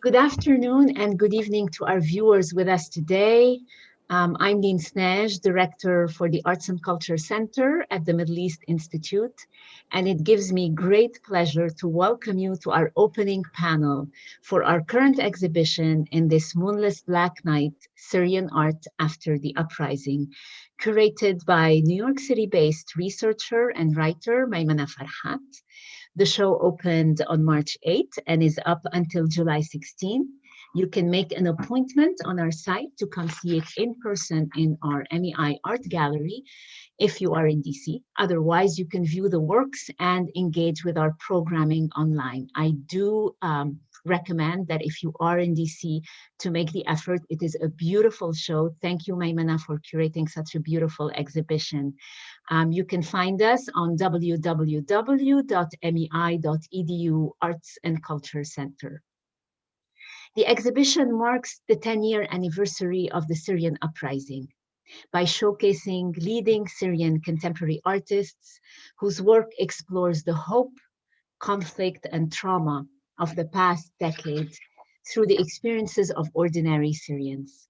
Good afternoon and good evening to our viewers with us today. I'm Lyne Sneige, Director for the Arts and Culture Center at the Middle East Institute, and it gives me great pleasure to welcome you to our opening panel for our current exhibition in This Moonless Black Night, Syrian Art After the Uprising, curated by New York City-based researcher and writer Maymanah Farhat. The show opened on March 8th and is up until July 16th. You can make an appointment on our site to come see it in person in our MEI Art Gallery if you are in DC. Otherwise, you can view the works and engage with our programming online. I do recommend that if you are in DC to make the effort. It is a beautiful show. Thank you, Maymanah, for curating such a beautiful exhibition. You can find us on www.mei.edu Arts and Culture Center. The exhibition marks the 10-year anniversary of the Syrian uprising by showcasing leading Syrian contemporary artists whose work explores the hope, conflict, and trauma of the past decade through the experiences of ordinary Syrians.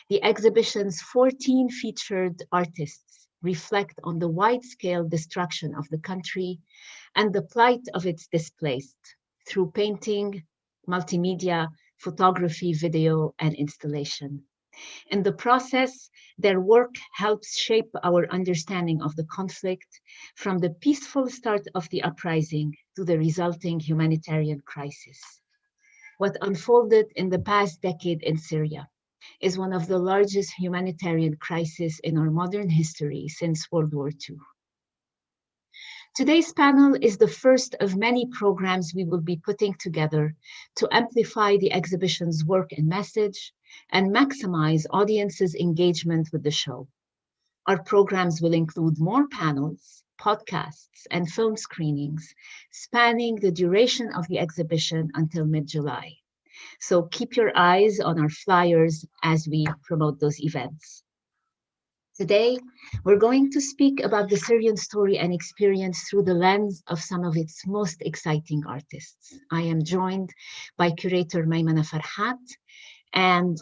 The exhibition's 14 featured artists reflect on the wide-scale destruction of the country and the plight of its displaced through painting, multimedia, photography, video, and installation. In the process, their work helps shape our understanding of the conflict from the peaceful start of the uprising to the resulting humanitarian crisis. What unfolded in the past decade in Syria is one of the largest humanitarian crises in our modern history since World War II. Today's panel is the first of many programs we will be putting together to amplify the exhibition's work and message and maximize audiences' engagement with the show. Our programs will include more panels, podcasts, and film screenings spanning the duration of the exhibition until mid-July. So keep your eyes on our flyers as we promote those events. Today, we're going to speak about the Syrian story and experience through the lens of some of its most exciting artists. I am joined by curator Maymanah Farhat, and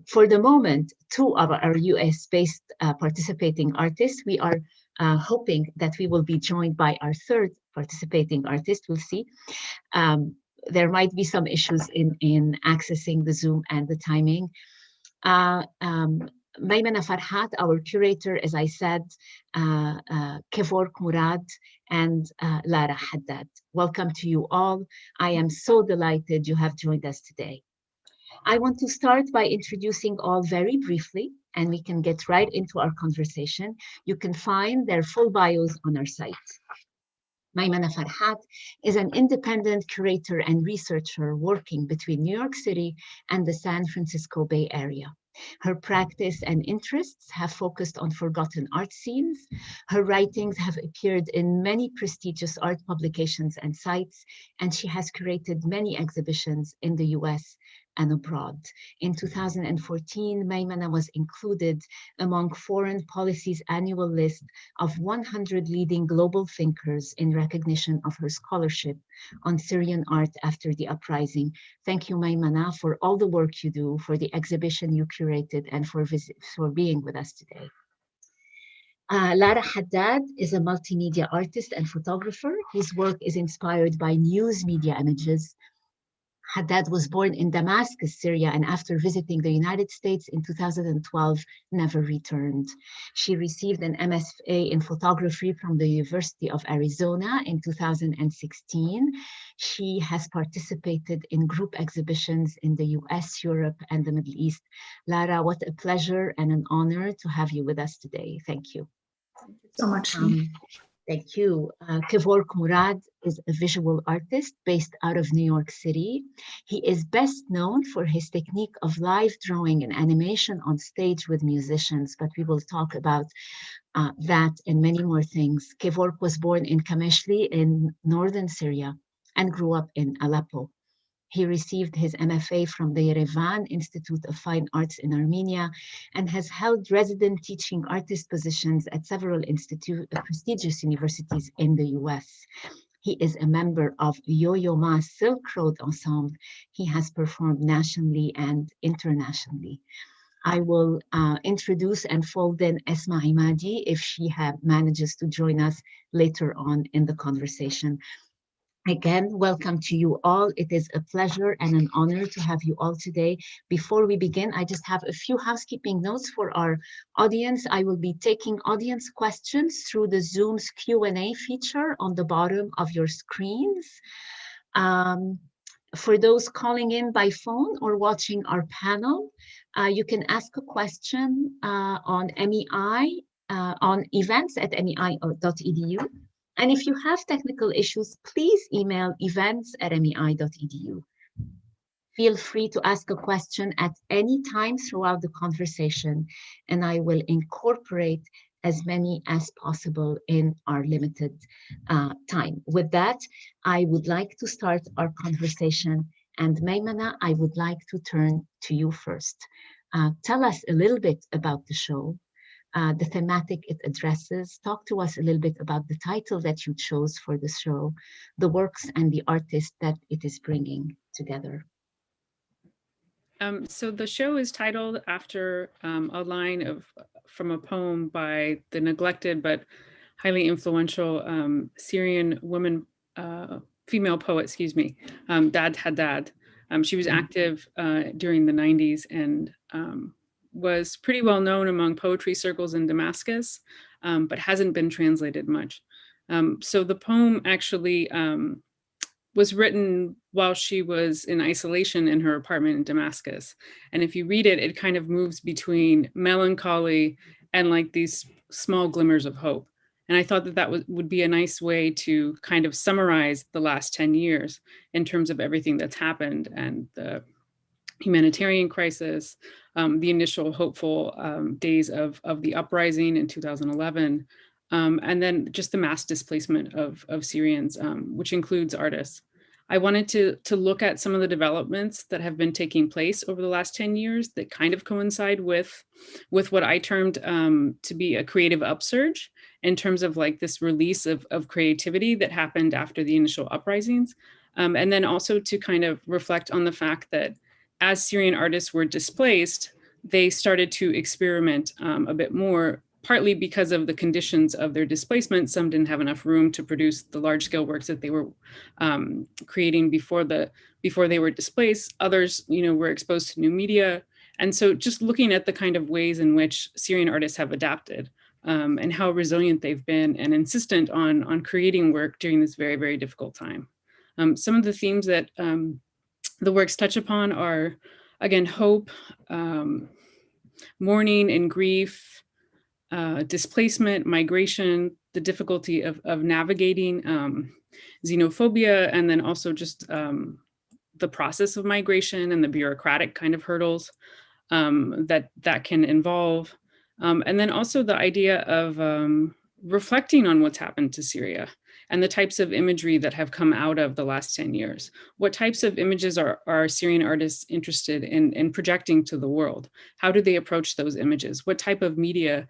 for the moment, two of our US-based participating artists. We are hoping that we will be joined by our third participating artist. We'll see. There might be some issues in accessing the Zoom and the timing. Maymanah Farhat, our curator, as I said, Kevork, Mourad, and Lara Haddad. Welcome to you all. I am so delighted you have joined us today. I want to start by introducing all very briefly, and we can get right into our conversation. You can find their full bios on our site. Maymanah Farhat is an independent curator and researcher working between New York City and the San Francisco Bay Area. Her practice and interests have focused on forgotten art scenes. Her writings have appeared in many prestigious art publications and sites, and she has curated many exhibitions in the US and abroad. In 2014, Maymanah was included among Foreign Policy's annual list of 100 leading global thinkers in recognition of her scholarship on Syrian art after the uprising. Thank you, Maymanah, for all the work you do, for the exhibition you curated, and for being with us today. Lara Haddad is a multimedia artist and photographer whose work is inspired by news media images. Haddad was born in Damascus, Syria, and after visiting the United States in 2012, never returned. She received an MFA in photography from the University of Arizona in 2016. She has participated in group exhibitions in the US, Europe, and the Middle East. Lara, what a pleasure and an honor to have you with us today. Thank you. Thank you so much. Thank you. Kevork Mourad is a visual artist based out of New York City. He is best known for his technique of live drawing and animation on stage with musicians, but we will talk about that and many more things. Kevork was born in Kameshli in northern Syria and grew up in Aleppo. He received his MFA from the Yerevan Institute of Fine Arts in Armenia and has held resident teaching artist positions at several prestigious universities in the US. He is a member of Yo-Yo Ma Silk Road Ensemble. He has performed nationally and internationally. I will introduce and fold in Essma Imady if she manages to join us later on in the conversation. Again, welcome to you all. It is a pleasure and an honor to have you all today. Before we begin, I just have a few housekeeping notes for our audience. I will be taking audience questions through the Zoom's Q&A feature on the bottom of your screens. For those calling in by phone or watching our panel, you can ask a question on MEI, on events@mei.edu. And if you have technical issues, please email events@mei.edu. Feel free to ask a question at any time throughout the conversation, and I will incorporate as many as possible in our limited time. With that, I would like to start our conversation. And Maymanah, I would like to turn to you first. Tell us a little bit about the show, the thematic it addresses. Talk to us a little bit about the title that you chose for the show, the works and the artists that it is bringing together. So the show is titled after a line from a poem by the neglected but highly influential Syrian female poet, Lara Haddad. She was active during the 90s and was pretty well known among poetry circles in Damascus, but hasn't been translated much. So the poem actually was written while she was in isolation in her apartment in Damascus. And if you read it, it kind of moves between melancholy and like these small glimmers of hope. And I thought that would be a nice way to kind of summarize the last 10 years in terms of everything that's happened and the humanitarian crisis, the initial hopeful days of the uprising in 2011, and then just the mass displacement of Syrians, which includes artists. I wanted to look at some of the developments that have been taking place over the last 10 years that kind of coincide with what I termed to be a creative upsurge in terms of like this release of creativity that happened after the initial uprisings. And then also to kind of reflect on the fact that as Syrian artists were displaced, they started to experiment a bit more, partly because of the conditions of their displacement. Some didn't have enough room to produce the large-scale works that they were creating before they were displaced. Others, were exposed to new media. And so just looking at the kind of ways in which Syrian artists have adapted and how resilient they've been and insistent on creating work during this very, very difficult time. Some of the themes that the works touch upon are, again, hope, mourning and grief, displacement, migration, the difficulty of navigating xenophobia, and then also just the process of migration and the bureaucratic kind of hurdles that can involve. And then also the idea of reflecting on what's happened to Syria and the types of imagery that have come out of the last 10 years. What types of images are Syrian artists interested in projecting to the world? How do they approach those images? What type of media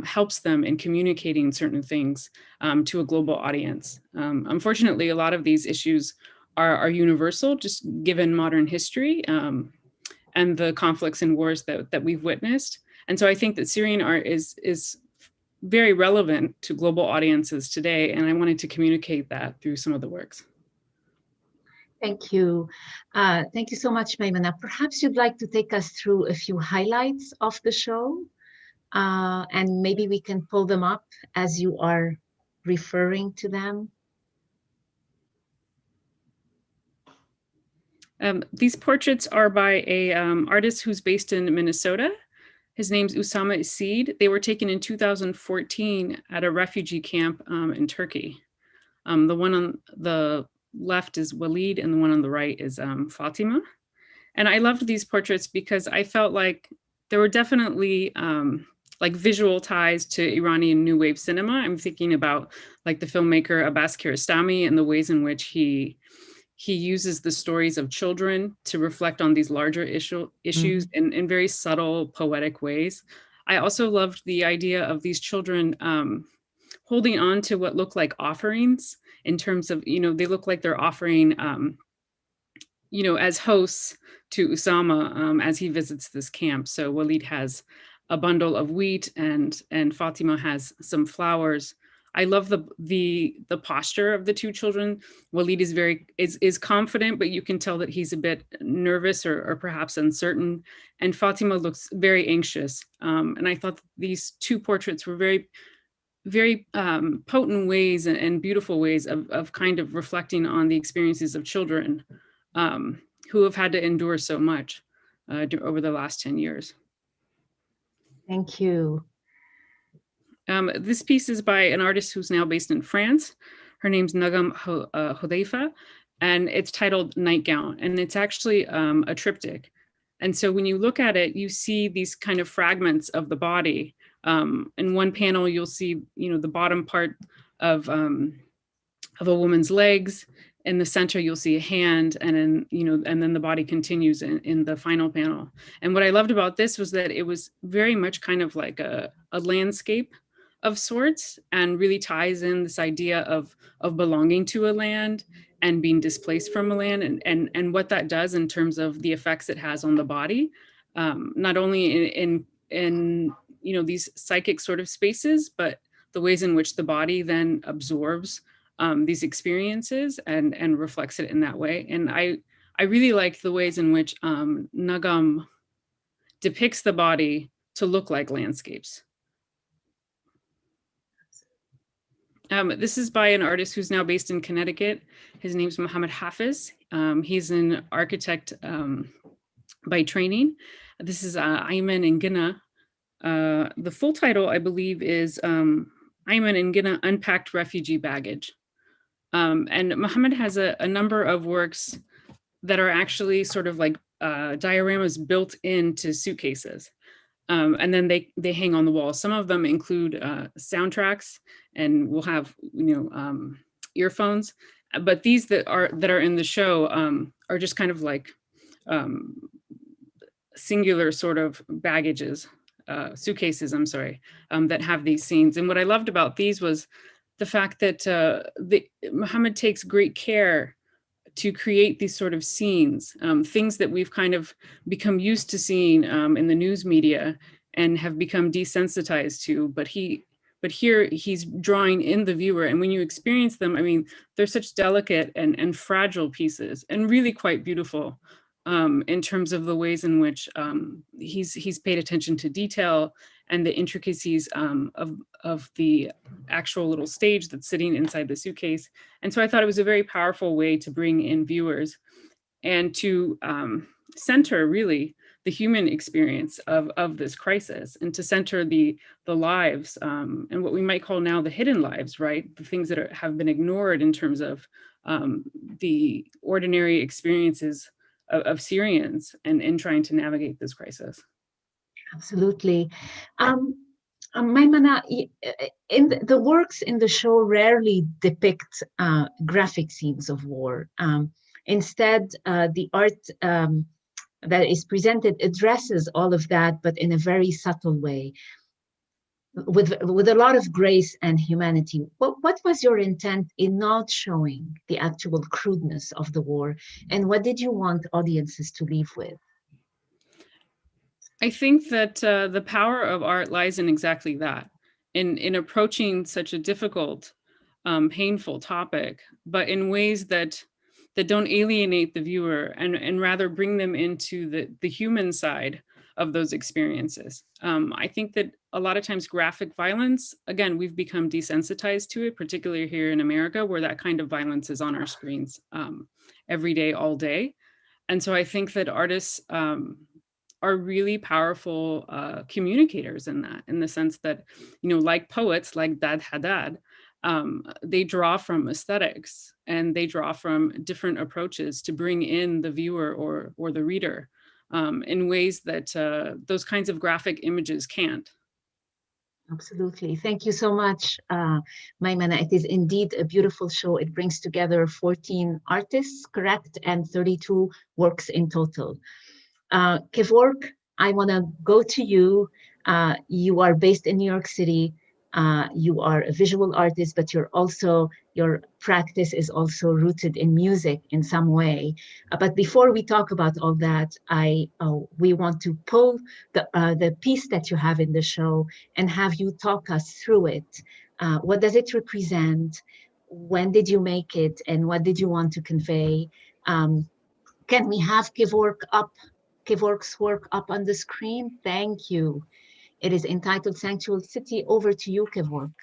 helps them in communicating certain things to a global audience? Unfortunately, a lot of these issues are universal, just given modern history and the conflicts and wars that we've witnessed. And so I think that Syrian art is very relevant to global audiences today, and I wanted to communicate that through some of the works. Thank you. Thank you so much, Maymanah. Perhaps you'd like to take us through a few highlights of the show, and maybe we can pull them up as you are referring to them. These portraits are by a artist who's based in Minnesota. His name's Usama Isid. They were taken in 2014 at a refugee camp in Turkey. The one on the left is Walid and the one on the right is Fatima. And I loved these portraits because I felt like there were definitely like visual ties to Iranian New Wave cinema. I'm thinking about like the filmmaker Abbas Kiarostami and the ways in which he uses the stories of children to reflect on these larger issues in very subtle, poetic ways. I also loved the idea of these children holding on to what look like offerings in terms of, they look like they're offering, as hosts to Usama as he visits this camp. So Walid has a bundle of wheat and Fatima has some flowers. I love the posture of the two children. Walid is confident, but you can tell that he's a bit nervous or perhaps uncertain. And Fatima looks very anxious. And I thought these two portraits were very, very potent ways and beautiful ways of kind of reflecting on the experiences of children who have had to endure so much over the last 10 years. Thank you. This piece is by an artist who's now based in France. Her name's Nagam Hodeifa, and it's titled Nightgown, and it's actually a triptych. And so when you look at it, you see these kind of fragments of the body. In one panel, you'll see, the bottom part of a woman's legs. In the center, you'll see a hand, and then the body continues in the final panel. And what I loved about this was that it was very much kind of like a landscape of sorts, and really ties in this idea of belonging to a land and being displaced from a land, and what that does in terms of the effects it has on the body, not only in these psychic sort of spaces, but the ways in which the body then absorbs these experiences and reflects it in that way. And I really liked the ways in which Nagam depicts the body to look like landscapes. This is by an artist who's now based in Connecticut. His name's Mohammed Hafiz. He's an architect by training. This is Ayman and Gina. The full title, I believe, is Ayman and Gina Unpacked Refugee Baggage. And Mohammed has a number of works that are actually sort of like dioramas built into suitcases. And then they hang on the wall. Some of them include soundtracks, and we'll have earphones. But these that are in the show are just kind of like singular sort of suitcases, I'm sorry, that have these scenes. And what I loved about these was the fact that Mohammed takes great care to create these sort of scenes, things that we've kind of become used to seeing in the news media and have become desensitized to, but here he's drawing in the viewer. And when you experience them, I mean, they're such delicate and fragile pieces, and really quite beautiful in terms of the ways in which he's paid attention to detail and the intricacies of the actual little stage that's sitting inside the suitcase. And so I thought it was a very powerful way to bring in viewers and to center really the human experience of this crisis, and to center the lives and what we might call now the hidden lives, right? The things that have been ignored in terms of the ordinary experiences of Syrians and in trying to navigate this crisis. Absolutely. Maymanah, the works in the show rarely depict graphic scenes of war. Instead, the art that is presented addresses all of that, but in a very subtle way, with a lot of grace and humanity. What was your intent in not showing the actual crudeness of the war, and what did you want audiences to leave with? I think that the power of art lies in exactly that, in approaching such a difficult, painful topic, but in ways that don't alienate the viewer and rather bring them into the human side of those experiences. I think that a lot of times graphic violence, again, we've become desensitized to it, particularly here in America, where that kind of violence is on our screens every day, all day. And so I think that artists are really powerful communicators in that, in the sense that, like poets like Lara Haddad, they draw from aesthetics and they draw from different approaches to bring in the viewer or the reader in ways that those kinds of graphic images can't. Absolutely. Thank you so much, Maymanah. It is indeed a beautiful show. It brings together 14 artists, correct, and 32 works in total. Kevork, I want to go to you. You are based in New York City. You are a visual artist, but your practice is also rooted in music in some way. But before we talk about all that, we want to pull the piece that you have in the show and have you talk us through it. What does it represent? When did you make it? And what did you want to convey? Can we have Kevork's work up on the screen? Thank you. It is entitled Sanctuary City. Over to you, Kevork.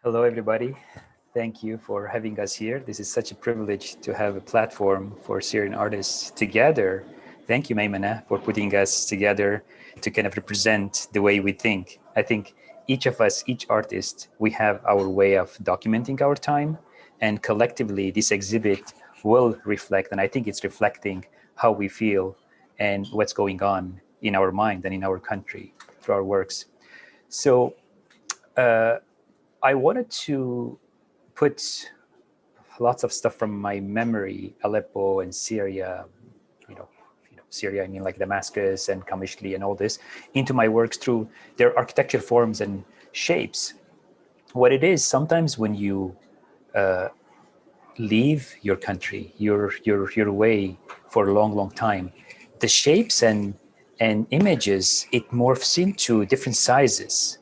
Hello, everybody. Thank you for having us here. This is such a privilege to have a platform for Syrian artists together. Thank you, Maymanah, for putting us together to kind of represent the way we think. I think each of us, each artist, we have our way of documenting our time, and collectively this exhibit will reflect, and I think it's reflecting how we feel and what's going on in our mind and in our country through our works. So I wanted to put lots of stuff from my memory, Aleppo and Syria, Syria, I mean like Damascus and Kamishli and all this, into my works through their architecture forms and shapes. What it is, sometimes when you leave your country, your way for a long time, the shapes and images, it morphs into different sizes.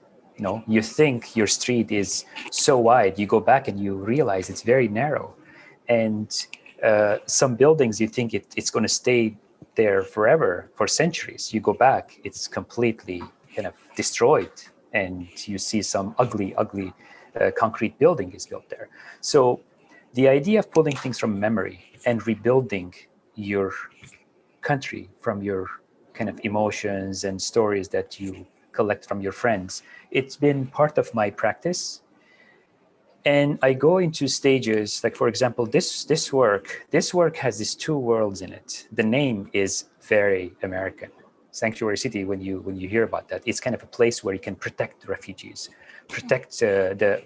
You think your street is so wide, you go back and you realize it's very narrow. And some buildings, you think it's going to stay there forever, for centuries. You go back, it's completely kind of destroyed, and you see some ugly concrete building is built there. So the idea of pulling things from memory and rebuilding your country from your kind of emotions and stories that you collect from your friends, it's been part of my practice. And I go into stages, like for example, this work has these two worlds in it. The name is very American. Sanctuary City, when you hear about that, it's kind of a place where you can protect refugees, protect the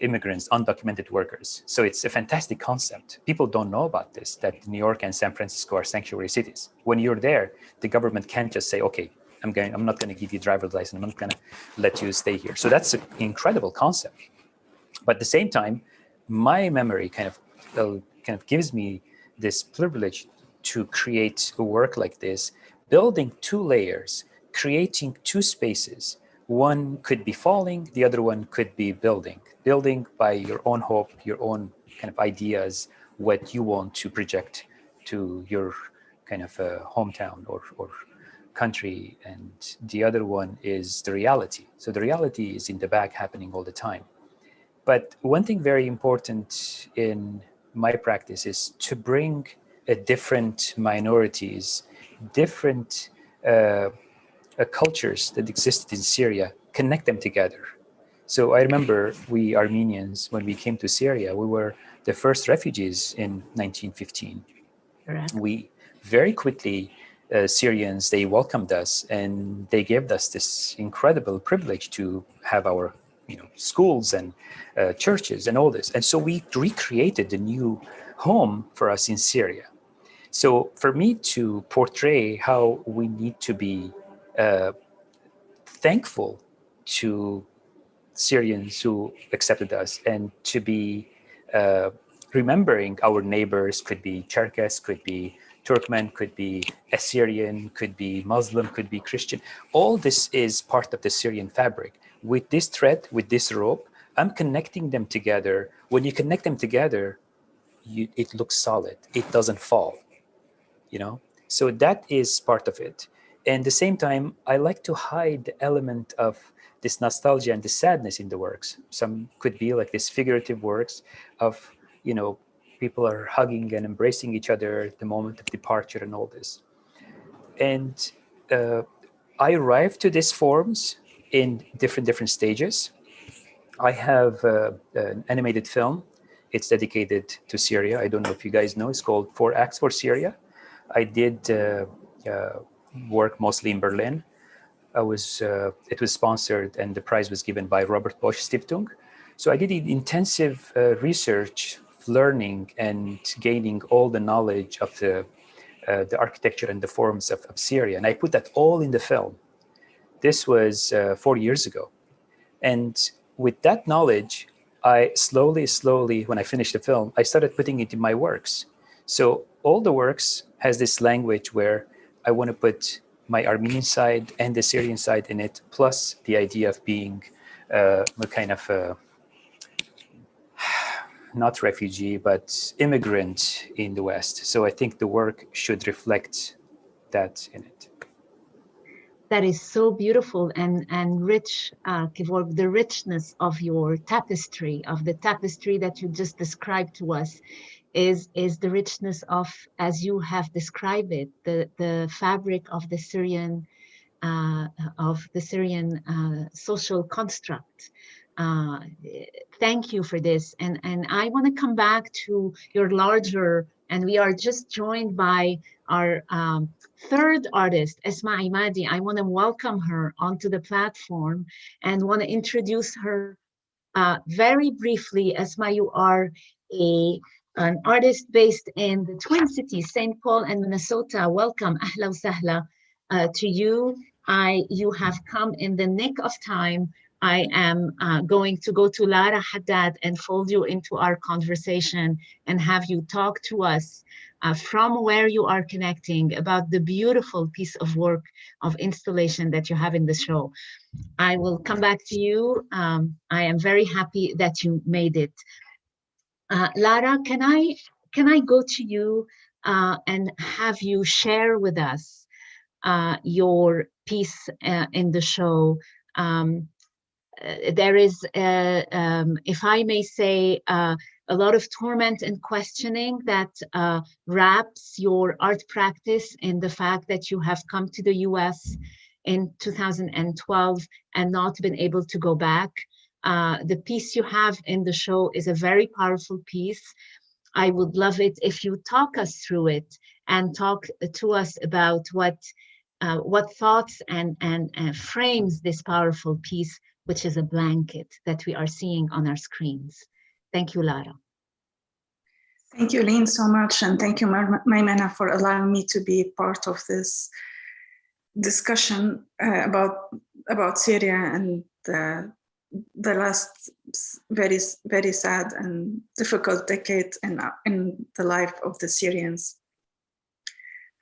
immigrants, undocumented workers. So it's a fantastic concept. People don't know about this, that New York and San Francisco are sanctuary cities. When you're there, the government can't just say, okay, I'm not going to give you a driver's license. I'm not going to let you stay here. So that's an incredible concept. But at the same time, my memory kind of gives me this privilege to create a work like this, building two layers, creating two spaces. One could be falling, the other one could be building by your own hope, your own kind of ideas, what you want to project to your kind of hometown or country. And the other one is the reality. So the reality is in the back, happening all the time. But one thing very important in my practice is to bring different minorities, different cultures that existed in Syria, connect them together. So I remember we Armenians, when we came to Syria, we were the first refugees in 1915. Correct. We very quickly, Syrians, they welcomed us and they gave us this incredible privilege to have our schools and churches and all this. And so we recreated a new home for us in Syria. So for me to portray how we need to be thankful to Syrians who accepted us, and to be remembering our neighbors, could be Cherkess, could be Turkmen, could be Assyrian, could be Muslim, could be Christian. All this is part of the Syrian fabric. With this thread, with this rope, I'm connecting them together. When you connect them together, it looks solid. It doesn't fall, So that is part of it. And at the same time, I like to hide the element of this nostalgia and the sadness in the works. Some could be like this figurative works of, people are hugging and embracing each other at the moment of departure and all this. And I arrived to these forms in different stages. I have an animated film. It's dedicated to Syria. I don't know if you guys know. It's called 4 Acts for Syria. I did work mostly in Berlin. It was sponsored, and the prize was given by Robert Bosch Stiftung. So I did intensive research, learning, and gaining all the knowledge of the architecture and the forms of Syria. And I put that all in the film. This was 4 years ago. And with that knowledge, I slowly, when I finished the film, I started putting it in my works. So all the works has this language where I want to put my Armenian side and the Syrian side in it, plus the idea of being a kind of a, not refugee, but immigrant in the West. So I think the work should reflect that in it. That is so beautiful and rich, Kevork, the richness of your tapestry, of the tapestry that you just described to us, is the richness of, as you have described it, the fabric of the Syrian social construct. Thank you for this, and I want to come back to your larger, and we are just joined by our third artist, Essma Imady. I want to welcome her onto the platform and want to introduce her very briefly. Essma, you are an artist based in the Twin Cities, St. Paul and Minnesota. Welcome, ahla wa sahla to you. You have come in the nick of time. I am going to go to Lara Haddad and fold you into our conversation and have you talk to us from where you are connecting about the beautiful piece of work of installation that you have in the show. I will come back to you. I am very happy that you made it. Lara, can I go to you and have you share with us your piece in the show? There is, if I may say, a lot of torment and questioning that wraps your art practice in the fact that you have come to the US in 2012 and not been able to go back. The piece you have in the show is a very powerful piece. I would love it if you talk us through it and talk to us about what thoughts and frames this powerful piece, which is a blanket that we are seeing on our screens. Thank you, Lara. Thank you, Lyne, so much. And thank you, Maymanah, for allowing me to be part of this discussion about Syria and the last very, very sad and difficult decade in the life of the Syrians.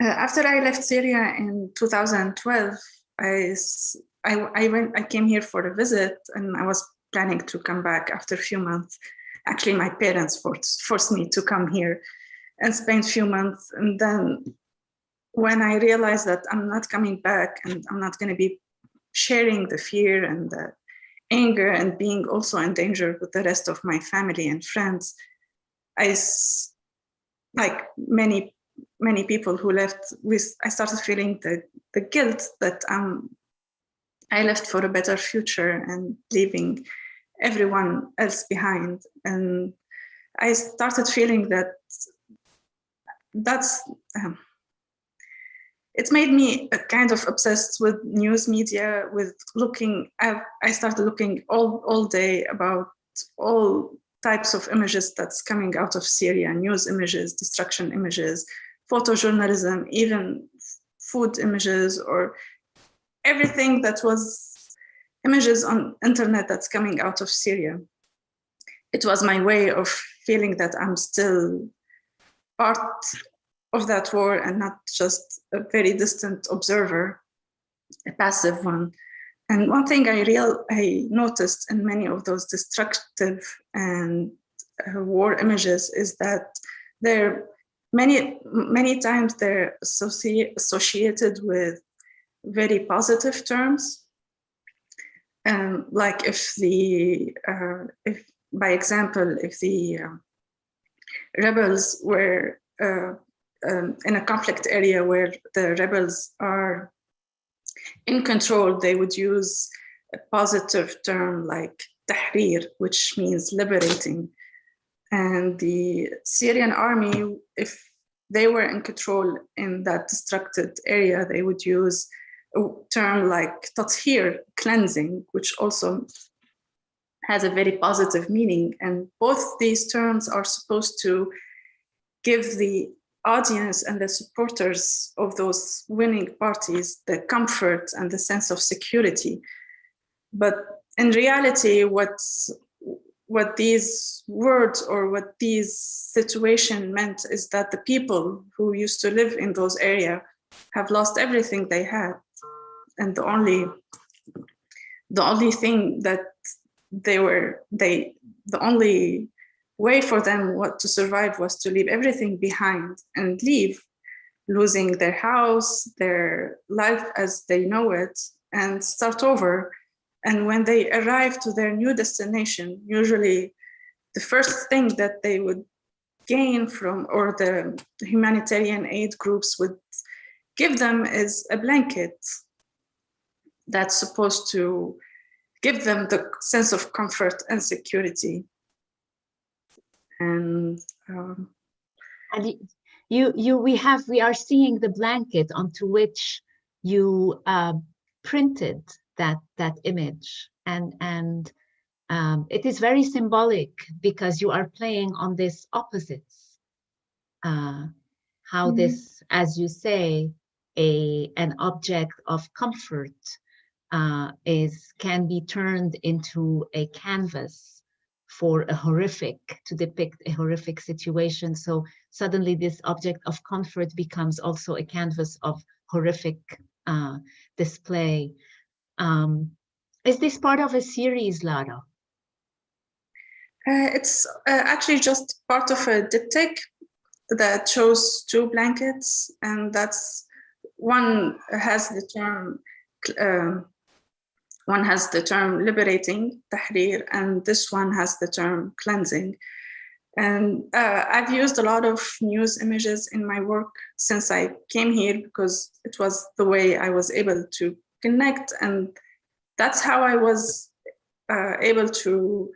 After I left Syria in 2012, I came here for a visit, and I was planning to come back after a few months. Actually, my parents forced me to come here and spend a few months. And then when I realized that I'm not coming back and I'm not going to be sharing the fear and the anger and being also in danger with the rest of my family and friends, like many people who left, I started feeling the guilt that I left for a better future and leaving everyone else behind. And I started feeling it's made me kind of obsessed with news media, with looking. I started looking all day about all types of images that's coming out of Syria: news images, destruction images, photojournalism, even food images, or everything that was images on internet that's coming out of Syria. It was my way of feeling that I'm still part of that war and not just a very distant observer, a passive one. And one thing I noticed in many of those destructive and war images is that many times they're associated with very positive terms. Like if by example, if the rebels were in a conflict area where the rebels are in control, they would use a positive term like tahrir, which means liberating. And the Syrian army, if they were in control in that destructed area, they would use a term like tathir, cleansing, which also has a very positive meaning. And both these terms are supposed to give the audience and the supporters of those winning parties the comfort and the sense of security. But in reality, what these words or what these situation meant is that the people who used to live in those areas have lost everything they had, and the only thing that the only way for them to survive was to leave everything behind and leave, losing their house, their life as they know it, and start over. And when they arrive to their new destination, usually the first thing that they would gain from, or the humanitarian aid groups would give them, is a blanket that's supposed to give them the sense of comfort and security. And we are seeing the blanket onto which you printed that image, and it is very symbolic because you are playing on this opposites. How this, as you say, an object of comfort can be turned into a canvas for to depict a horrific situation. So suddenly this object of comfort becomes also a canvas of horrific display. Is this part of a series, Lara? It's actually just part of a diptych that shows two blankets, and that's one has the term liberating, tahrir, and this one has the term cleansing. And I've used a lot of news images in my work since I came here because it was the way I was able to connect, and that's how I was able to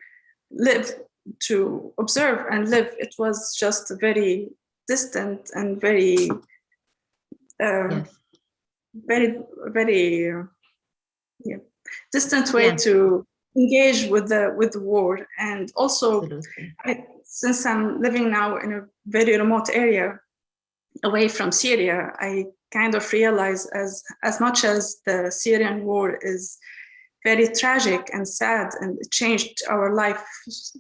live, to observe and live. It was just very distant and very, very distant way to engage with the war. And also, since I'm living now in a very remote area away from Syria, I kind of realize as much as the Syrian war is very tragic and sad and it changed our life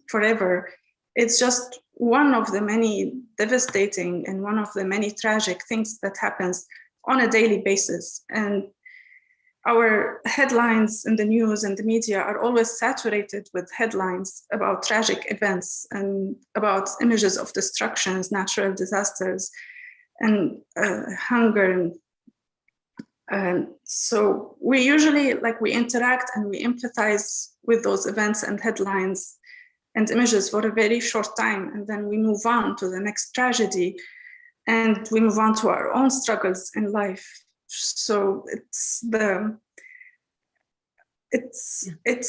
forever, it's just one of the many devastating and one of the many tragic things that happens on a daily basis. And our headlines in the news and the media are always saturated with headlines about tragic events and about images of destructions, natural disasters, and hunger. And so we usually, we interact and we empathize with those events and headlines and images for a very short time, and then we move on to the next tragedy, and we move on to our own struggles in life. So it's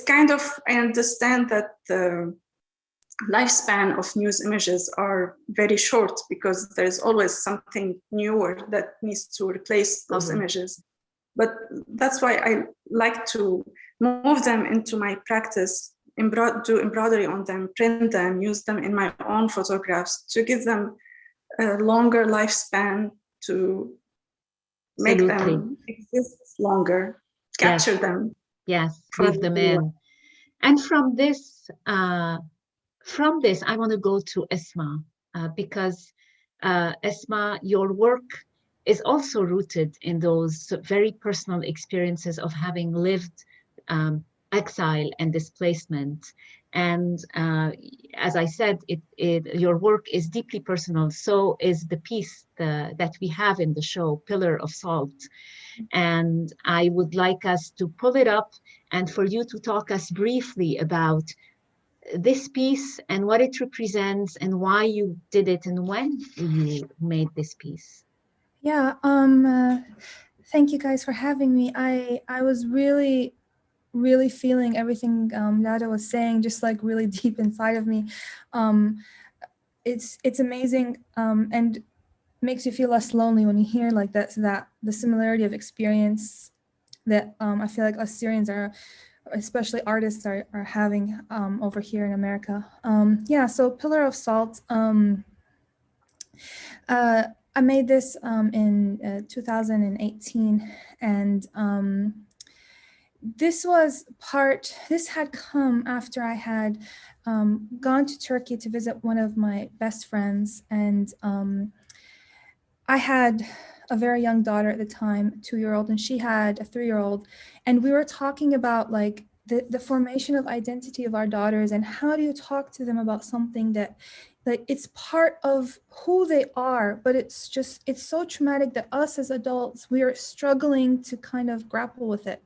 kind of, I understand that the lifespan of news images are very short because there's always something newer that needs to replace those images. But that's why I like to move them into my practice, do embroidery on them, print them, use them in my own photographs to give them a longer lifespan, to make them exist longer, capture them. Yes, leave them in. And from this, I want to go to Essma, because Essma, your work is also rooted in those very personal experiences of having lived exile and displacement. And as I said, your work is deeply personal. So is the piece that we have in the show, Pillar of Salt. And I would like us to pull it up and for you to talk us briefly about this piece and what it represents and why you did it and when you made this piece. Yeah, thank you guys for having me. I was really feeling everything Lara was saying, just like really deep inside of me. It's amazing and makes you feel less lonely when you hear like that the similarity of experience that I feel like us Syrians are, especially artists, are having over here in America. Yeah, so Pillar of Salt. I made this in 2018, and this had come after I had gone to Turkey to visit one of my best friends, and I had a very young daughter at the time, 2-year-old, and she had a 3-year-old, and we were talking about like the formation of identity of our daughters, and how do you talk to them about something that like it's part of who they are, but it's so traumatic that us as adults, we are struggling to kind of grapple with it.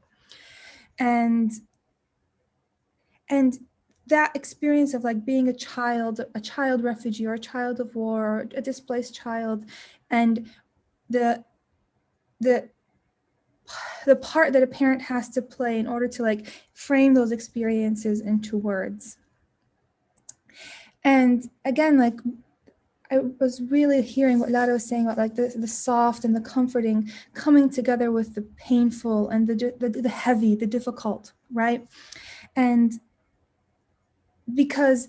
And that experience of like being a child refugee, or a child of war, or a displaced child, and the part that a parent has to play in order to like frame those experiences into words. And again, like I was really hearing what Lara was saying about like the soft and the comforting coming together with the painful and the heavy, the difficult, right? And because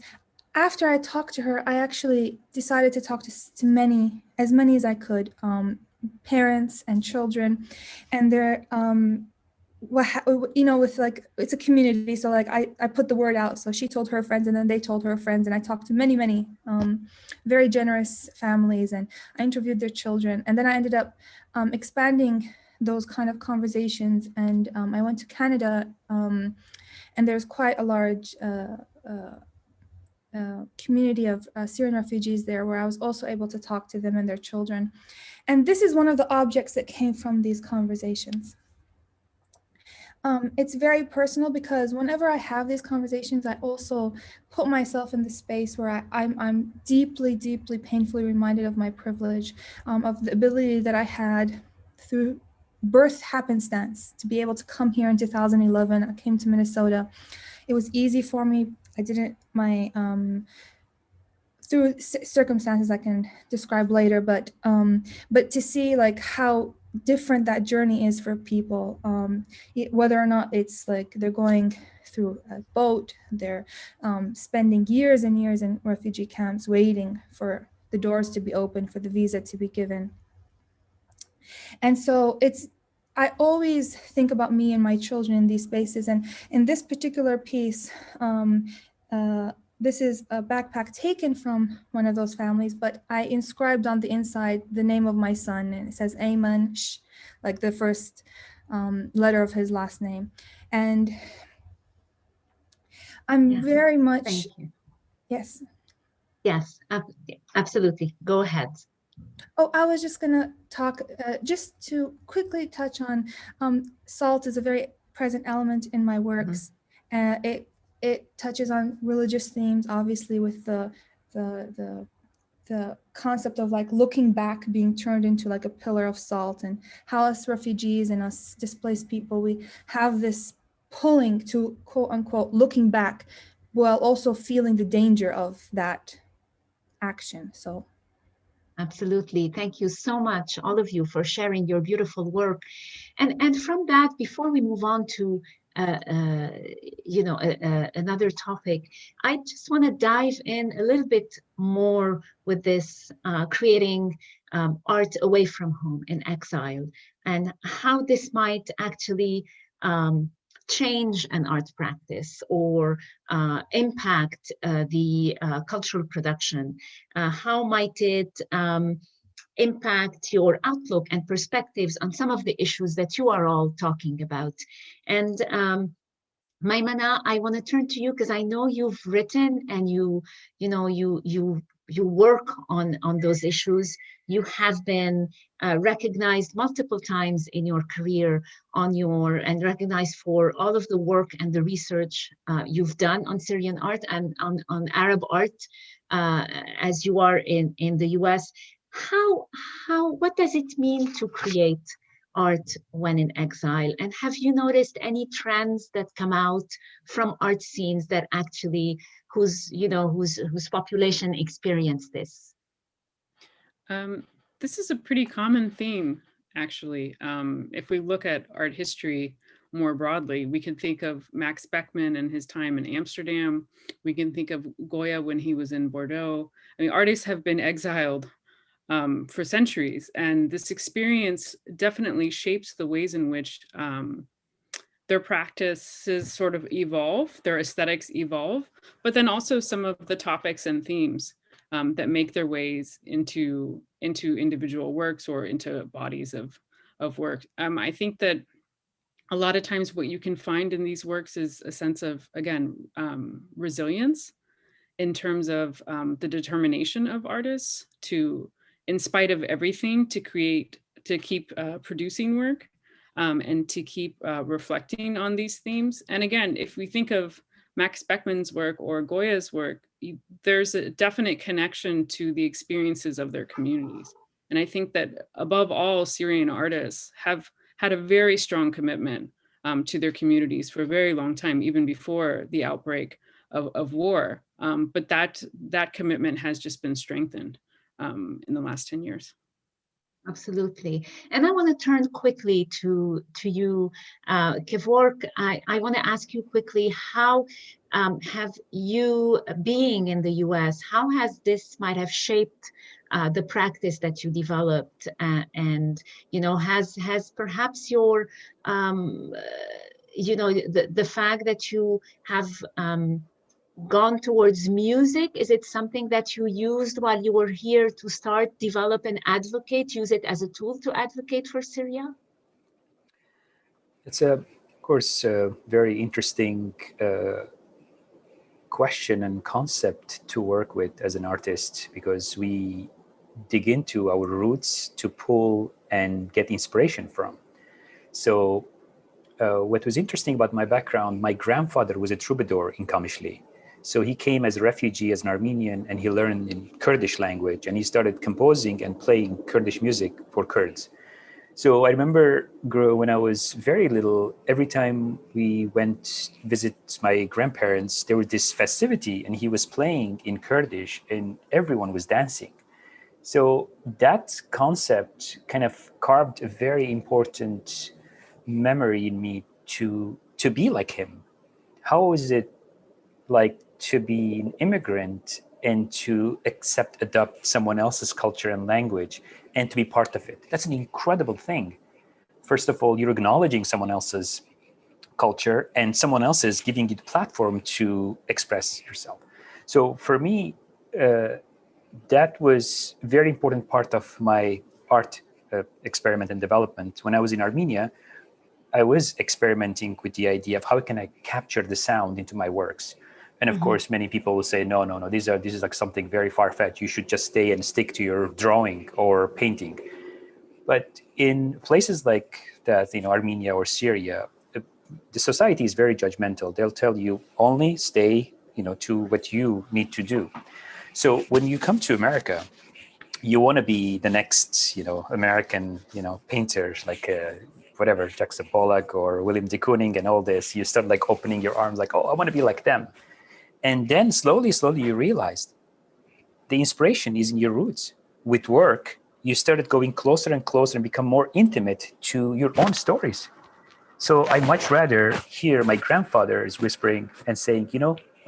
after I talked to her, I actually decided to talk to as many as I could, parents and children, and they're, with like, it's a community. So like I put the word out. So she told her friends, and then they told her friends, and I talked to many, very generous families, and I interviewed their children. And then I ended up expanding those kind of conversations. And I went to Canada, and there's quite a large community of Syrian refugees there, where I was also able to talk to them and their children. And this is one of the objects that came from these conversations. It's very personal, because whenever I have these conversations, I also put myself in the space where I'm deeply, deeply, painfully reminded of my privilege, of the ability that I had through birth happenstance to be able to come here in 2011. I came to Minnesota. It was easy for me. I didn't, through circumstances I can describe later, but to see like how different that journey is for people, whether or not it's like they're going through a boat, they're spending years and years in refugee camps waiting for the doors to be open, for the visa to be given. And so I always think about me and my children in these spaces. And in this particular piece, this is a backpack taken from one of those families, but I inscribed on the inside the name of my son, and it says Maymanah, like the first letter of his last name. And I'm very much— Thank you. Yes. Yes, absolutely. Go ahead. Oh, I was just gonna talk, just to quickly touch on, salt is a very present element in my works. It touches on religious themes, obviously, with the concept of like looking back, being turned into like a pillar of salt, and how us refugees and us displaced people, we have this pulling to, quote unquote, looking back, while also feeling the danger of that action. So. Absolutely. Thank you so much, all of you, for sharing your beautiful work. And from that, before we move on to another topic, I just want to dive in a little bit more with this creating art away from home in exile, and how this might actually change an art practice, or impact the cultural production. How might it impact your outlook and perspectives on some of the issues that you are all talking about? And Maymanah, I want to turn to you, because I know you've written and you work on those issues. You have been recognized multiple times in your career and recognized for all of the work and the research you've done on Syrian art and on Arab art, as you are in the US. What does it mean to create art when in exile? And have you noticed any trends that come out from art scenes that actually whose population experience this? This is a pretty common theme, actually. If we look at art history more broadly, we can think of Max Beckmann and his time in Amsterdam. We can think of Goya when he was in Bordeaux. I mean, artists have been exiled for centuries, and this experience definitely shapes the ways in which their practices sort of evolve, their aesthetics evolve, but then also some of the topics and themes that make their ways into individual works or into bodies of work. I think that a lot of times what you can find in these works is a sense of, again, resilience in terms of the determination of artists to, in spite of everything, to keep producing work and to keep reflecting on these themes. And again, if we think of Max Beckmann's work or Goya's work, there's a definite connection to the experiences of their communities. And I think that above all, Syrian artists have had a very strong commitment to their communities for a very long time, even before the outbreak of war. But that commitment has just been strengthened in the last 10 years. Absolutely. And I want to turn quickly to you, Kevork. I want to ask you quickly, how have you, being in the US, how has this might have shaped the practice that you developed, and has perhaps your the fact that you have gone towards music, is it something that you used while you were here to start, develop, and advocate, use it as a tool to advocate for Syria? It's of course, a very interesting question and concept to work with as an artist, because we dig into our roots to pull and get inspiration from. So what was interesting about my background, my grandfather was a troubadour in Kamishli. So he came as a refugee, as an Armenian, and he learned in Kurdish language, and he started composing and playing Kurdish music for Kurds. So I remember when I was very little, every time we went visit my grandparents, there was this festivity and he was playing in Kurdish and everyone was dancing. So that concept kind of carved a very important memory in me to be like him. How is it like to be an immigrant and to adopt someone else's culture and language and to be part of it? That's an incredible thing. First of all, you're acknowledging someone else's culture and someone else is giving you the platform to express yourself. So for me, that was a very important part of my art experiment and development. When I was in Armenia, I was experimenting with the idea of how can I capture the sound into my works. And of course, many people will say, no, this is like something very far-fetched. You should just stay and stick to your drawing or painting. But in places like that, Armenia or Syria, the society is very judgmental. They'll tell you only stay, to what you need to do. So when you come to America, you want to be the next, American, painter, like whatever, Jackson Pollock or William de Kooning and all this. You start like opening your arms like, oh, I want to be like them. And then slowly you realized the inspiration is in your roots. With work, you started going closer and closer and become more intimate to your own stories. So I much rather hear my grandfather is whispering and saying,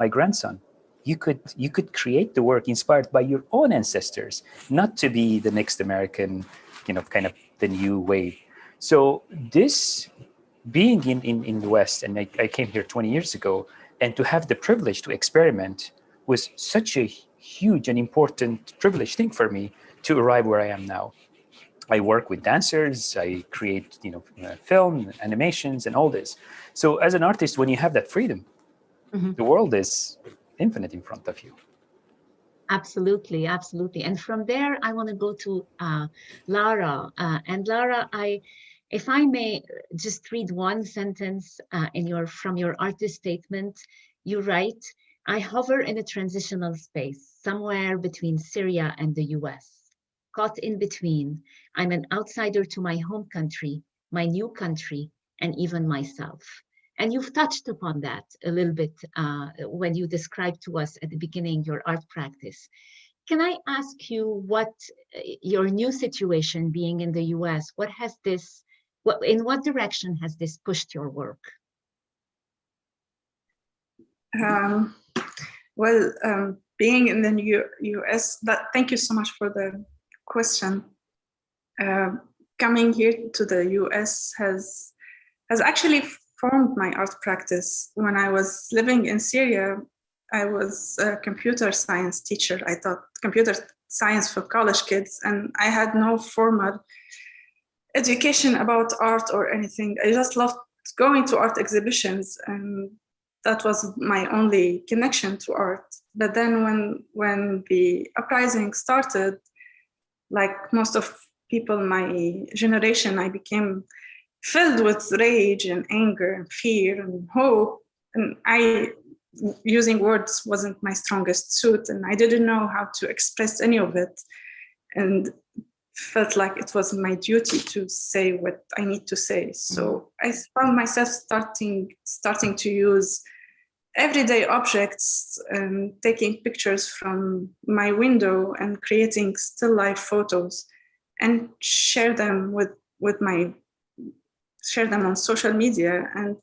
my grandson, you could create the work inspired by your own ancestors, not to be the next American, kind of the new wave. So this being in the West, and I came here 20 years ago, and to have the privilege to experiment was such a huge and important privilege thing for me to arrive where I am now. I work with dancers, I create, film, animations, and all this. So as an artist, when you have that freedom, the world is infinite in front of you. Absolutely. And from there, I want to go to Lara. And Lara, if I may just read one sentence from your artist statement, you write, I hover in a transitional space, somewhere between Syria and the US. Caught in between, I'm an outsider to my home country, my new country, and even myself. And you've touched upon that a little bit when you described to us at the beginning your art practice. Can I ask you what your new situation being in the US, in what direction has this pushed your work? Being in the US, thank you so much for the question. Coming here to the US has actually formed my art practice. When I was living in Syria, I was a computer science teacher. I taught computer science for college kids, and I had no formal education about art or anything. I just loved going to art exhibitions, and that was my only connection to art. But then when the uprising started, like most of people my generation, I became filled with rage and anger and fear and hope. And using words wasn't my strongest suit, and I didn't know how to express any of it. And felt like it was my duty to say what I need to say. So I found myself starting to use everyday objects and taking pictures from my window and creating still life photos and share them share them on social media. And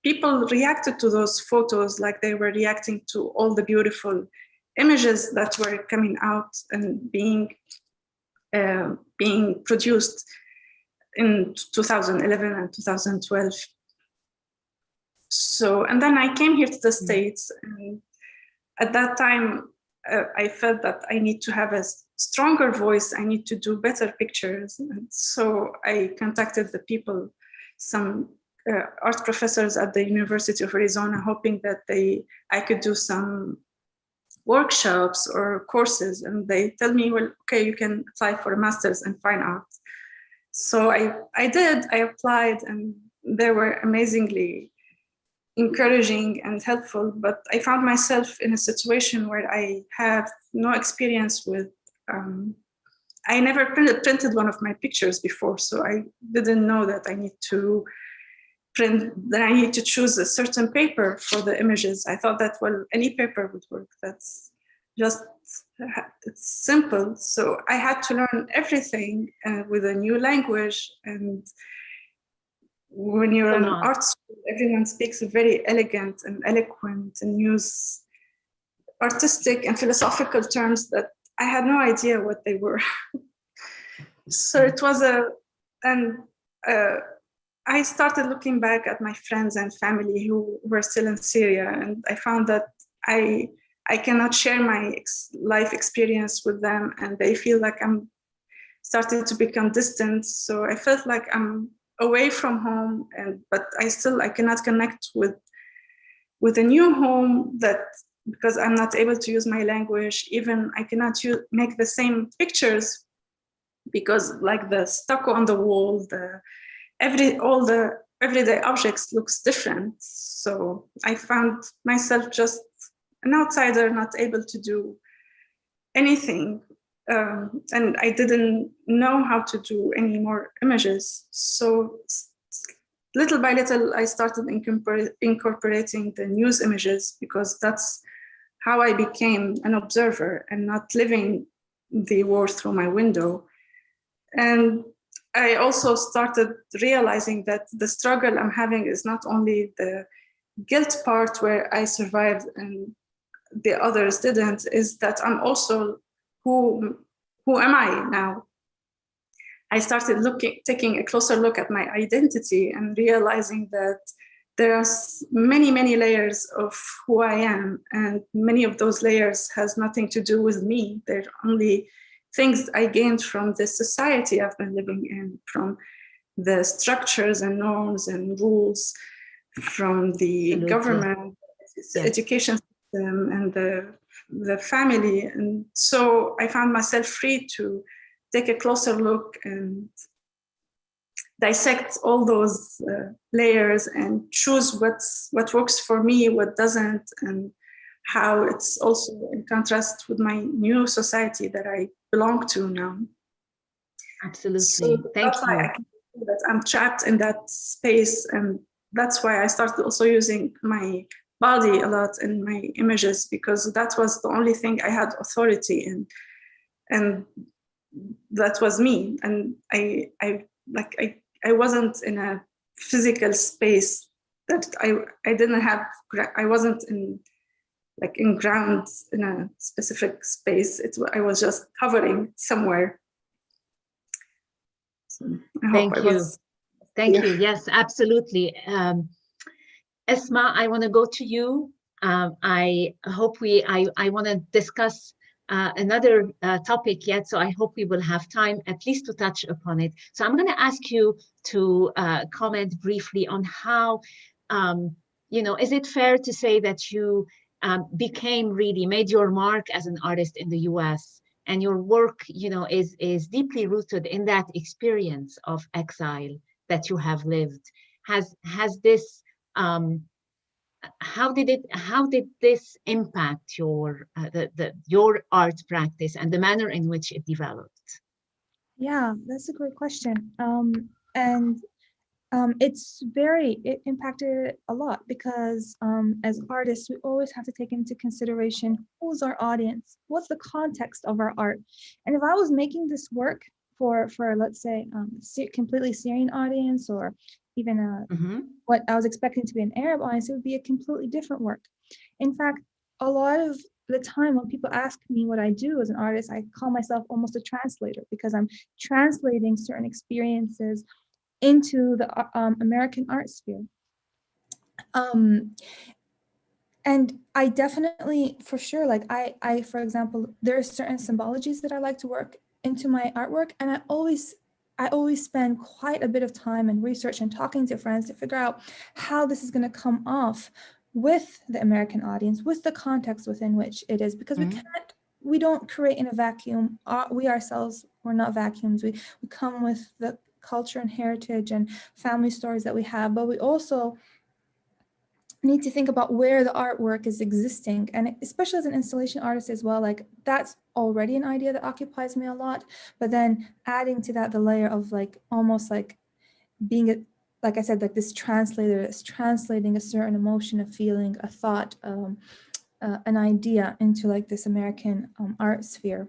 people reacted to those photos like they were reacting to all the beautiful images that were coming out and being produced in 2011 and 2012. So, and then I came here to the States, and at that time, I felt that I need to have a stronger voice. I need to do better pictures. And so I contacted the people, some art professors at the University of Arizona, hoping that I could do some workshops or courses, and they tell me, well, okay, you can apply for a master's in fine art. So I did. I applied, and they were amazingly encouraging and helpful, but I found myself in a situation where I have no experience with, I never printed one of my pictures before, so I didn't know that I need to choose a certain paper for the images. I thought that, well, any paper would work. That's just, it's simple. So I had to learn everything with a new language. And when you're in art school, everyone speaks very elegant and eloquent and use artistic and philosophical terms that I had no idea what they were. So it was I started looking back at my friends and family who were still in Syria, and I found that I cannot share my life experience with them, and they feel like I'm starting to become distant. So I felt like I'm away from home, but I cannot connect with a new home, that because I'm not able to use my language. Even I cannot make the same pictures because, like, the stucco on the wall, all the everyday objects looks different. So I found myself just an outsider, not able to do anything. And I didn't know how to do any more images. So little by little, I started incorporating the news images, because that's how I became an observer and not living the war through my window. And I also started realizing that the struggle I'm having is not only the guilt part where I survived and the others didn't, is that I'm also, who am I now? I started taking a closer look at my identity and realizing that there are many, many layers of who I am, and many of those layers has nothing to do with me. They're only things I gained from the society I've been living in, from the structures and norms and rules, from the government, education system, and the family. And so I found myself free to take a closer look and dissect all those layers and choose what works for me, what doesn't, and how it's also in contrast with my new society that I belong to now. Absolutely. So Thank that's you. why I can feel that I'm trapped in that space, and that's why I started also using my body a lot in my images, because that was the only thing I had authority in, and that was me. And I wasn't in a physical space that I wasn't in ground in a specific space. I was just hovering somewhere. So Thank you. Yes, absolutely. Essma, I want to go to you. I hope I want to discuss another topic yet, so I hope we will have time at least to touch upon it. So I'm going to ask you to comment briefly on how, is it fair to say that you made your mark as an artist in the US, and your work, is deeply rooted in that experience of exile that you have lived? Has this how did this impact your your art practice and the manner in which it developed? Yeah, that's a great question. And it impacted a lot because as artists, we always have to take into consideration who's our audience, what's the context of our art. And if I was making this work for let's say completely Syrian audience, or even what I was expecting to be an Arab audience, it would be a completely different work. In fact, a lot of the time when people ask me what I do as an artist, I call myself almost a translator, because I'm translating certain experiences into the American art sphere. And I definitely, for sure, like I, for example, there are certain symbologies that I like to work into my artwork, and I always spend quite a bit of time and research and talking to friends to figure out how this is going to come off with the American audience, with the context within which it is, because we don't create in a vacuum. We ourselves, we're not vacuums. We come with the culture and heritage and family stories that we have, but we also need to think about where the artwork is existing. And especially as an installation artist as well, like that's already an idea that occupies me a lot, but then adding to that the layer of like almost like being like I said, like this translator is translating a certain emotion, a feeling, a thought, an idea into like this American art sphere.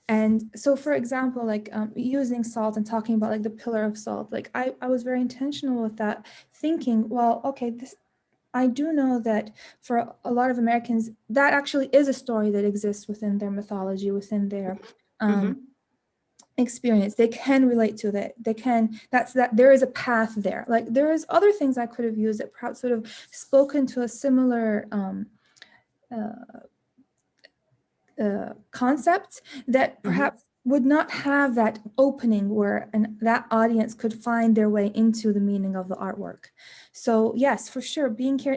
And so, for example, like using salt and talking about like the pillar of salt, like I was very intentional with that, thinking, well, okay, I do know that for a lot of Americans, that actually is a story that exists within their mythology, within their experience. They can relate to that. They can, that there is a path there. Like there is other things I could have used that perhaps sort of spoken to a similar concept that perhaps would not have that opening where that audience could find their way into the meaning of the artwork. So yes, for sure, being here,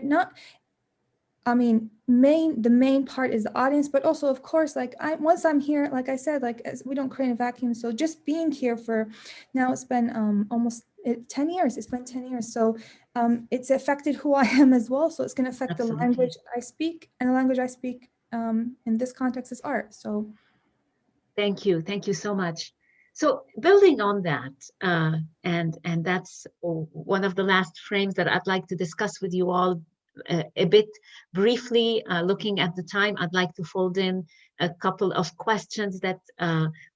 the main part is the audience, but also of course, like once I'm here, like I said, like we don't create a vacuum. So just being here for now, it's been almost 10 years. It's been 10 years. So it's affected who I am as well. So it's going to affect Absolutely. The language I speak, and the language I speak in this context is art. So thank you so much. So building on that, and that's one of the last frames that I'd like to discuss with you all a bit briefly. Looking at the time, I'd like to fold in a couple of questions that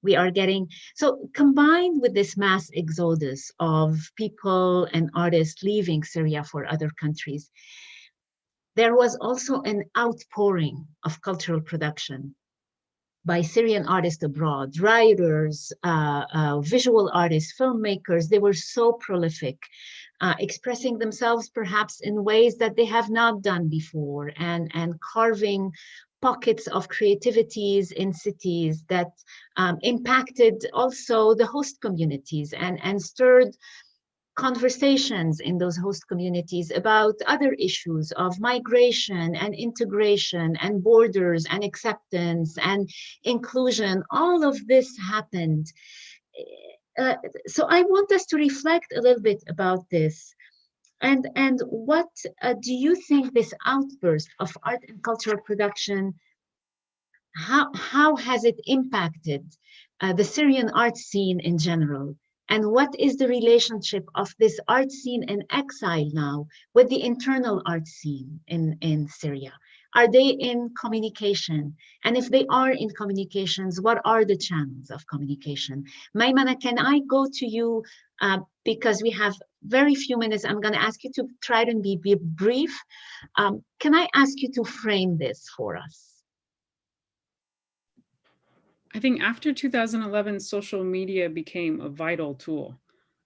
we are getting. So combined with this mass exodus of people and artists leaving Syria for other countries, there was also an outpouring of cultural production by Syrian artists abroad, writers, visual artists, filmmakers. They were so prolific, expressing themselves perhaps in ways that they have not done before, and carving pockets of creativities in cities that impacted also the host communities and stirred conversations in those host communities about other issues of migration and integration and borders and acceptance and inclusion. All of this happened. So I want us to reflect a little bit about this. And what do you think this outburst of art and cultural production, how has it impacted the Syrian art scene in general? And what is the relationship of this art scene in exile now with the internal art scene in Syria? Are they in communication? And if they are in communications, what are the channels of communication? Maymanah, can I go to you because we have very few minutes? I'm going to ask you to try to be brief. Can I ask you to frame this for us? I think after 2011, social media became a vital tool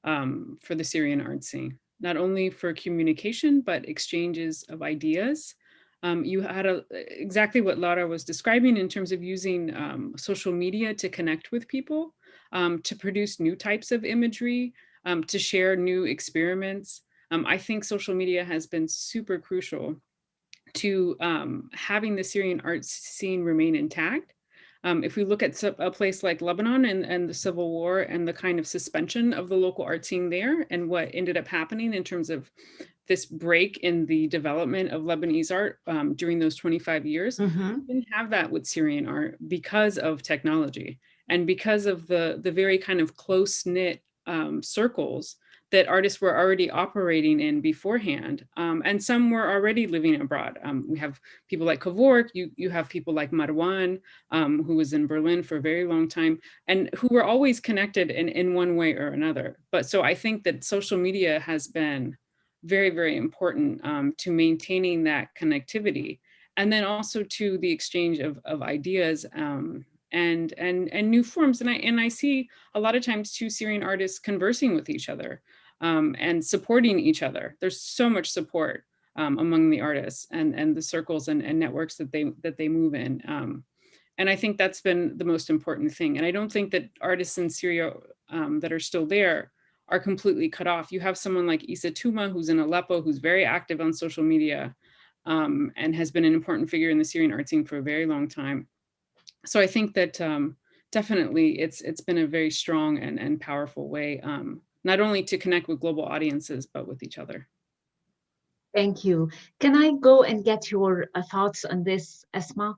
for the Syrian art scene. not only for communication, but exchanges of ideas. You had exactly what Lara was describing in terms of using social media to connect with people, to produce new types of imagery, to share new experiments. I think social media has been super crucial to having the Syrian art scene remain intact. If we look at a place like Lebanon and the civil war and the kind of suspension of the local art scene there and what ended up happening in terms of this break in the development of Lebanese art during those 25 years, we didn't have that with Syrian art because of technology and because of the very kind of close-knit circles that artists were already operating in beforehand. And some were already living abroad. We have people like Kevork, you have people like Marwan, who was in Berlin for a very long time, and who were always connected in one way or another. But so I think that social media has been very, very important to maintaining that connectivity. And then also to the exchange of ideas and new forms. And I see a lot of times two Syrian artists conversing with each other and supporting each other. There's so much support among the artists and the circles and networks that they move in. And I think that's been the most important thing. And I don't think that artists in Syria that are still there are completely cut off. You have someone like Issa Touma, who's in Aleppo, who's very active on social media and has been an important figure in the Syrian art scene for a very long time. So I think that definitely it's been a very strong and powerful way, not only to connect with global audiences, but with each other. Thank you. Can I go and get your thoughts on this, Essma?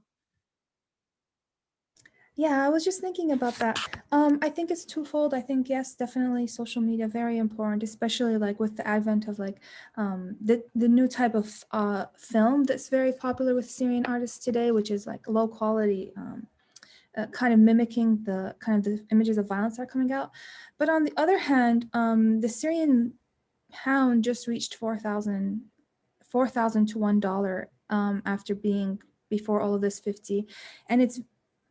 Yeah, I was just thinking about that. I think it's twofold. I think, yes, definitely social media, very important, especially like with the advent of like the new type of film that's very popular with Syrian artists today, which is like low quality, kind of mimicking the images of violence that are coming out. But on the other hand, the Syrian pound just reached 4,000 to $1 after being before all of this 50, and it's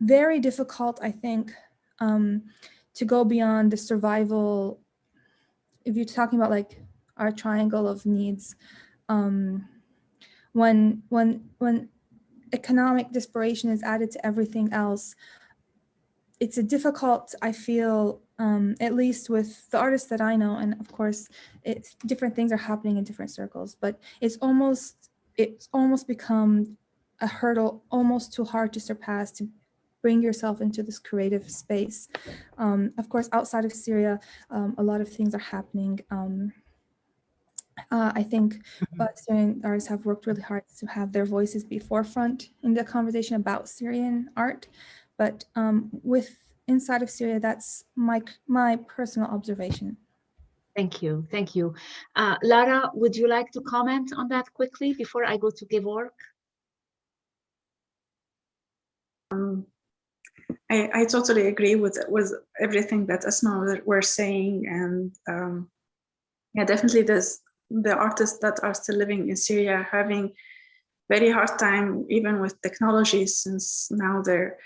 very difficult, I think, to go beyond the survival. If you're talking about like our triangle of needs, when economic desperation is added to everything else, it's a difficult, I feel, at least with the artists that I know, and of course, it's different things are happening in different circles, but it's almost become a hurdle, almost too hard to surpass, to bring yourself into this creative space. Of course, outside of Syria, a lot of things are happening. I think Syrian artists have worked really hard to have their voices be forefront in the conversation about Syrian art. But with inside of Syria, that's my personal observation. Thank you. Thank you. Lara, would you like to comment on that quickly before I go to Kevork? I totally agree with everything that Essma were saying, and yeah, definitely the artists that are still living in Syria having very hard time even with technology, since now they're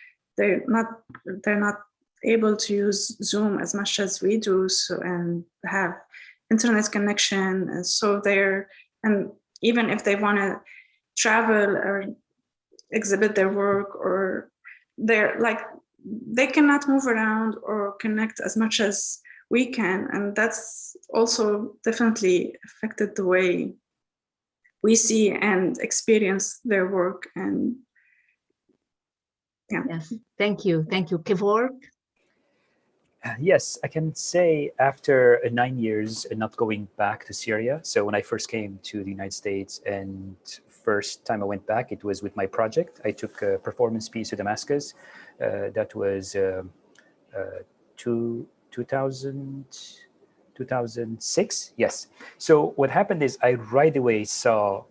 not able to use Zoom as much as we do, so, and have internet connection, and so and even if they want to travel or exhibit their work, or they cannot move around or connect as much as we can, and that's also definitely affected the way we see and experience their work. And yeah. Yes, thank you. Kevork? Yes, I can say after 9 years not going back to Syria. So when I first came to the United States, and first time I went back, it was with my project. I took a performance piece to Damascus. That was 2006. Yes. So what happened is I right away saw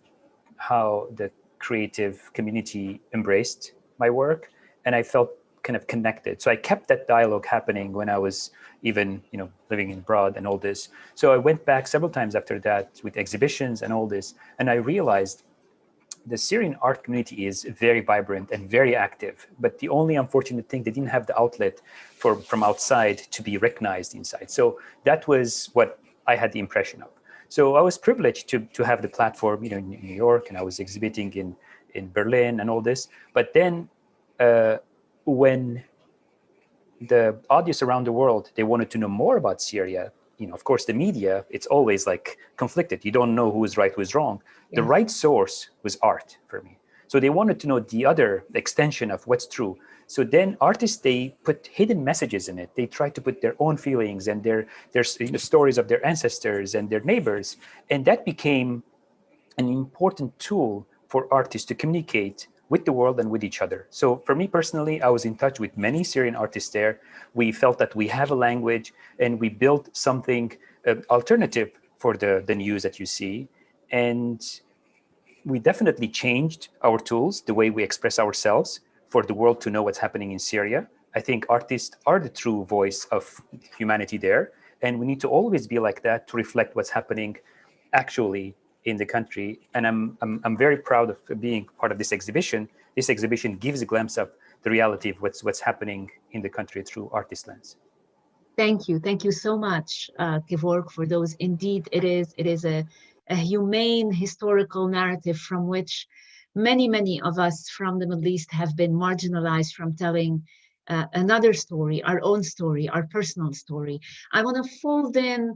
how the creative community embraced my work, and I felt kind of connected. So I kept that dialogue happening when I was even, living abroad and all this. So I went back several times after that with exhibitions and all this, and I realized the Syrian art community is very vibrant and very active, but the only unfortunate thing, they didn't have the outlet from outside to be recognized inside. So that was what I had the impression of. So I was privileged to have the platform, in New York, and I was exhibiting in Berlin and all this. But then when the audience around the world, they wanted to know more about Syria, of course, the media, it's always like conflicted. You don't know who is right, who is wrong. Yes. The right source was art for me. So they wanted to know the other extension of what's true. So then artists, they put hidden messages in it. They try to put their own feelings and their stories of their ancestors and their neighbors. And that became an important tool for artists to communicate with the world and with each other. So for me personally, I was in touch with many Syrian artists there. We felt that we have a language and we built something alternative for the news that you see. And we definitely changed our tools, the way we express ourselves, for the world to know what's happening in Syria. I think artists are the true voice of humanity there. And we need to always be like that to reflect what's happening actually in the country. And I'm very proud of being part of this exhibition. This exhibition gives a glimpse of the reality of what's happening in the country through artist lens. Thank you so much, Kevork, for those. Indeed, it is a humane historical narrative from which many of us from the Middle East have been marginalized from telling another story, our own story, our personal story. I want to fold in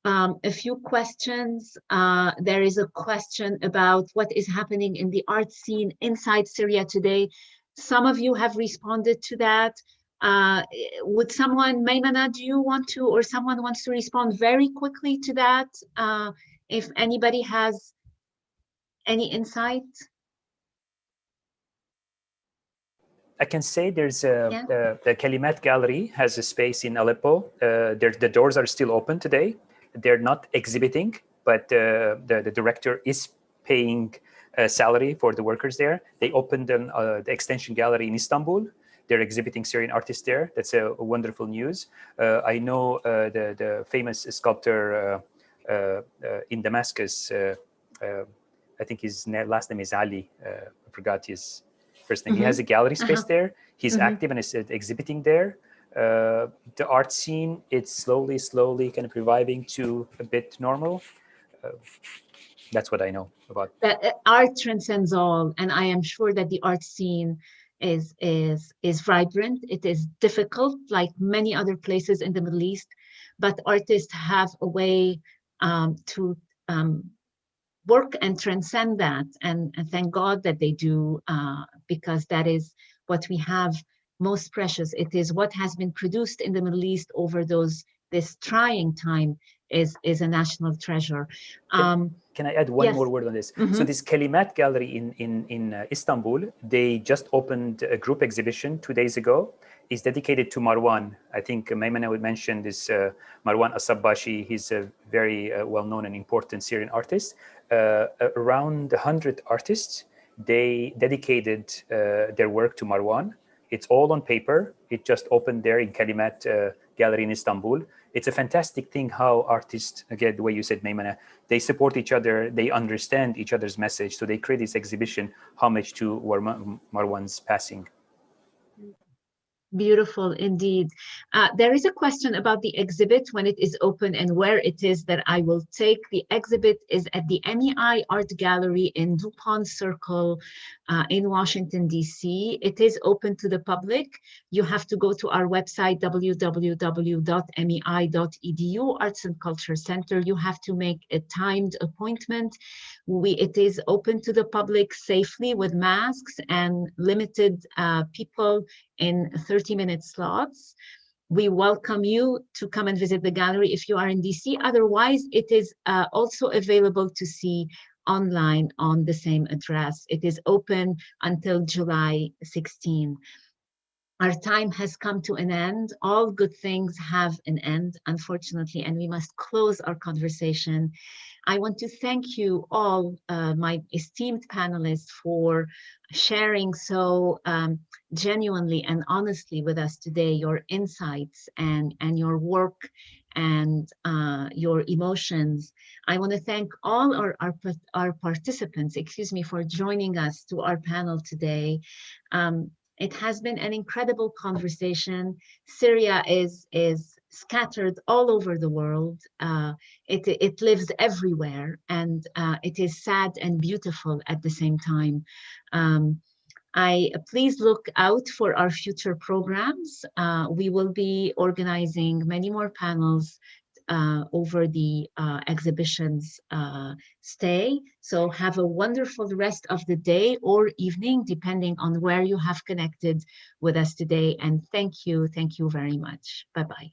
a few questions. There is a question about what is happening in the art scene inside Syria today. Some of you have responded to that. Would someone, Maymanah, do you want to, or someone wants to respond very quickly to that? If anybody has any insight? I can say there's the Kalimat Gallery has a space in Aleppo. The doors are still open today. They're not exhibiting, but the director is paying a salary for the workers there. They opened the extension gallery in Istanbul. They're exhibiting Syrian artists there. That's a wonderful news. I know the famous sculptor in Damascus, I think his last name is Ali. I forgot his first name. He has a gallery space there. He's active and is exhibiting there. The art scene, it's slowly kind of reviving to a bit normal. That's what I know about. That art transcends all, and I am sure that the art scene is vibrant. It is difficult, like many other places in the Middle East, but artists have a way to work and transcend that, and thank God that they do, because that is what we have most precious. It is what has been produced in the Middle East over this trying time is a national treasure. Can I add one more word on this? So this Kalimat Gallery in Istanbul, they just opened a group exhibition 2 days ago. It's dedicated to Marwan. I think Maymanah would mention this Marwan As-Sabbashi. He's a very well-known and important Syrian artist. Around 100 artists, they dedicated their work to Marwan. It's all on paper. It just opened there in Kalimat Gallery in Istanbul. It's a fantastic thing how artists, again, the way you said, Maymanah, they support each other, they understand each other's message. So they create this exhibition, homage to Marwan's passing. Beautiful indeed. There is a question about the exhibit, when it is open and where it is, that I will take. The exhibit is at the MEI Art Gallery in DuPont Circle in Washington, D.C. It is open to the public. You have to go to our website, www.mei.edu, Arts and Culture Center. You have to make a timed appointment. It is open to the public safely with masks and limited people in 30-minute slots. We welcome you to come and visit the gallery if you are in DC. Otherwise, it is also available to see online on the same address. It is open until July 16. Our time has come to an end. All good things have an end, unfortunately, and we must close our conversation. I want to thank you all, my esteemed panelists, for sharing so genuinely and honestly with us today your insights and your work and your emotions. I want to thank all our participants, for joining us to our panel today. It has been an incredible conversation. Syria is scattered all over the world. It lives everywhere, and it is sad and beautiful at the same time. Please look out for our future programs. We will be organizing many more panels over the exhibition's stay. So have a wonderful rest of the day or evening, depending on where you have connected with us today. And thank you very much. Bye-bye.